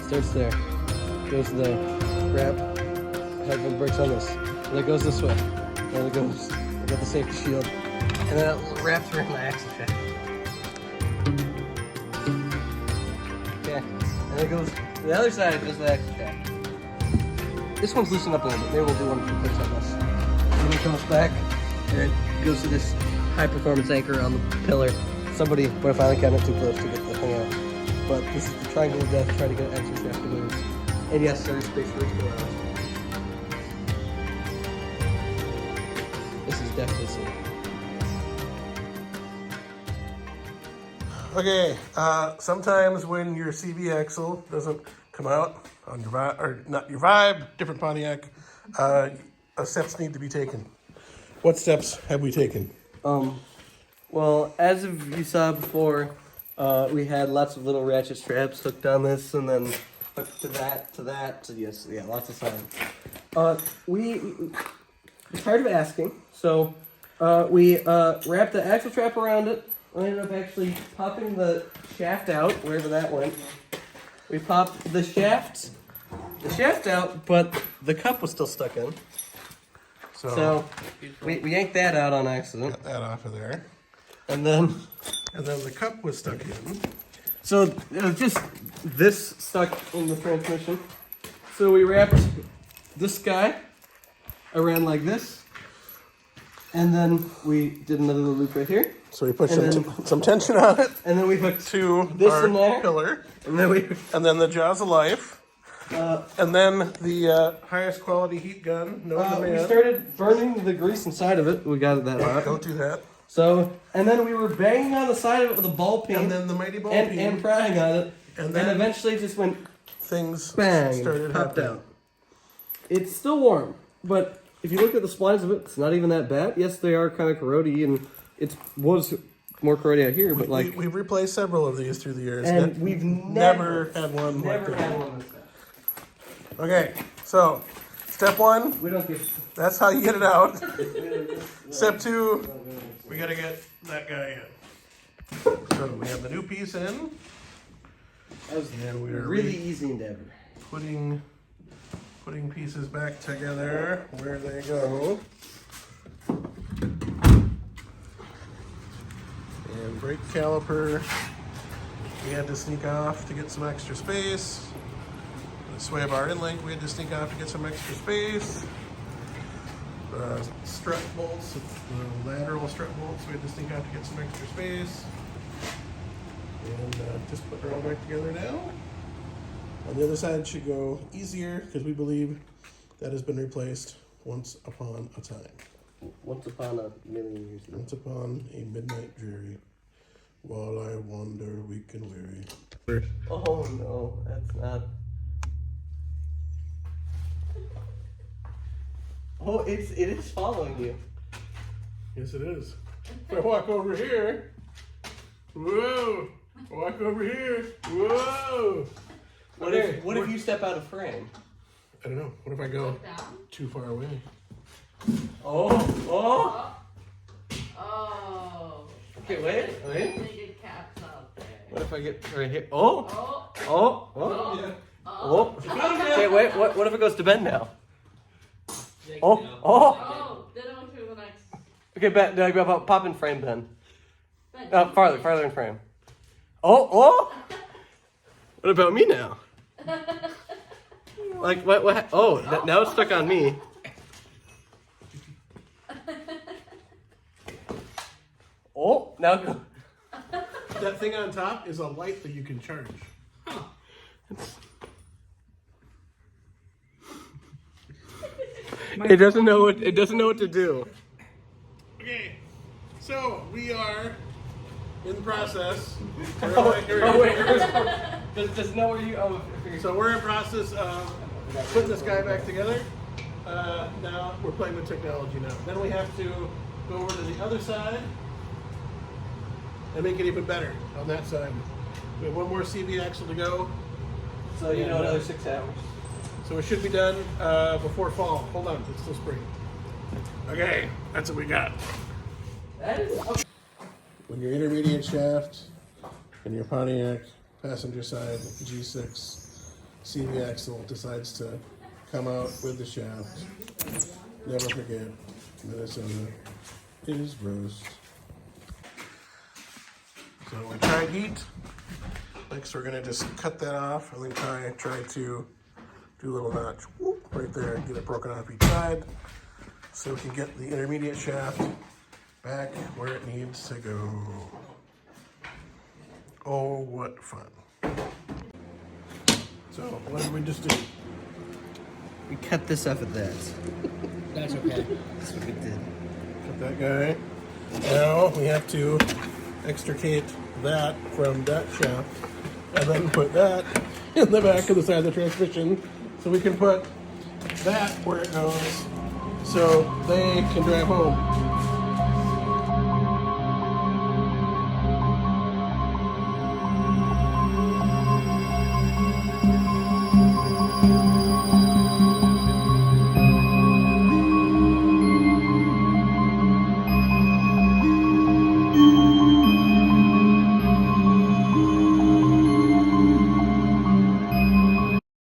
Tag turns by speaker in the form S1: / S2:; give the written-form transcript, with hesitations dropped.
S1: Starts there. Goes there. Wrap. Headphone brakes on this. And it goes this way. And it goes. I got the safety shield. And then it wraps around the axle shaft. Okay. And it goes to the other side, it goes to the axle shaft. This one's loosened up a little bit. Maybe we'll do one for clicks on this. And then it comes back and it goes to this high performance anchor on the pillar. Somebody, but I finally got it too close to get the thing out. But this is the triangle of death, trying to get an axle shaft to move. And yes, there's space for it to go out. This is definitely safe.
S2: Okay, sometimes when your CV axle doesn't come out on your vibe, or not your vibe, different Pontiac, steps need to be taken. What steps have we taken?
S1: Well, as you saw before, we had lots of little ratchet straps hooked on this, and then hooked to that, yes, yeah, lots of signs. We're tired of asking, so we wrapped the axle strap around it. I ended up actually popping the shaft out, wherever that went. We popped the shaft out, but the cup was still stuck in. So we yanked that out on accident.
S2: Got that off of there.
S1: And then
S2: the cup was stuck in.
S1: So it was just this stuck in the transmission. So we wrapped this guy around like this. And then we did another loop right here.
S2: So we put some tension on it.
S1: And then we hooked
S2: to
S1: this
S2: our
S1: in there.
S2: pillar.
S1: And then
S2: the jaws of life. And then the highest quality heat gun.
S1: We started burning the grease inside of it. We got that hot.
S2: Don't do that.
S1: So, and then we were banging on the side of it with a ball peen.
S2: And then the mighty ball peen.
S1: And prying on it.
S2: And then
S1: eventually just went
S2: things
S1: bang,
S2: started
S1: popped
S2: happening.
S1: out. It's still warm, but if you look at the splines of it, it's not even that bad. Yes, they are kind of corrody, and it was more corrody out here, but
S2: we've replaced several of these through the years,
S1: and we've
S2: never had one like
S1: had
S2: that.
S1: one like that.
S2: Okay, so step one,
S1: We don't give.
S2: that's how you get it out. Step two, we gotta get that guy in. So we have the new piece in.
S1: That was
S2: And we are
S1: really easy endeavor.
S2: putting pieces back together where they go. And brake caliper, we had to sneak off to get some extra space. The sway bar in link, we had to sneak off to get some extra space. Strut bolts, the lateral strut bolts, we had to sneak off to get some extra space. And just put her all back together now. On the other side should go easier because we believe that has been replaced once upon a time.
S1: Once upon a million years ago.
S2: Once upon a midnight dreary, while I wander weak and weary.
S1: Oh no, that's not. Oh, it is following you.
S2: Yes, it is. If I walk over here, whoa! Walk over here, whoa!
S1: What if you step out of frame?
S2: I don't know. What if I go too far away?
S1: Oh!
S3: Oh.
S1: Okay, wait.
S3: Really good caps out there.
S1: What if I get right here? Oh!
S3: Oh.
S1: Oh! Okay, wait. What if it goes to bend now? Oh!
S3: Oh. Then on to the next.
S1: Okay, Ben. No, pop in frame, Ben.
S3: Ben,
S1: Farther in frame. Oh! What about me now? Like what? Oh, now it's stuck on me. Oh, now go.
S2: That thing on top is a light that you can charge.
S1: It doesn't know what to do.
S2: Okay, so we are in the process.
S1: Does know where you? Oh,
S2: So we're in process of putting this guy back together. Now we're playing with technology now. Then we have to go over to the other side and make it even better on that side. We have one more CV axle to go.
S1: So another 6 hours.
S2: So it should be done before fall. Hold on, it's still spring. Okay, that's what we got.
S1: That is.
S2: When your intermediate shaft and your Pontiac passenger side G6 CV axle decides to come out with the shaft. Never forget, Minnesota is roast. So we tried heat. Next we're gonna just cut that off and then try to do a little notch whoop, right there and get it broken off each side so we can get the intermediate shaft back where it needs to go. Oh, what fun. So what did we just do?
S1: We cut this off at that.
S4: That's okay.
S1: That's what we did.
S2: Cut that guy. Now we have to extricate that from that shaft and then put that in the back of the side of the transmission so we can put that where it goes so they can drive home.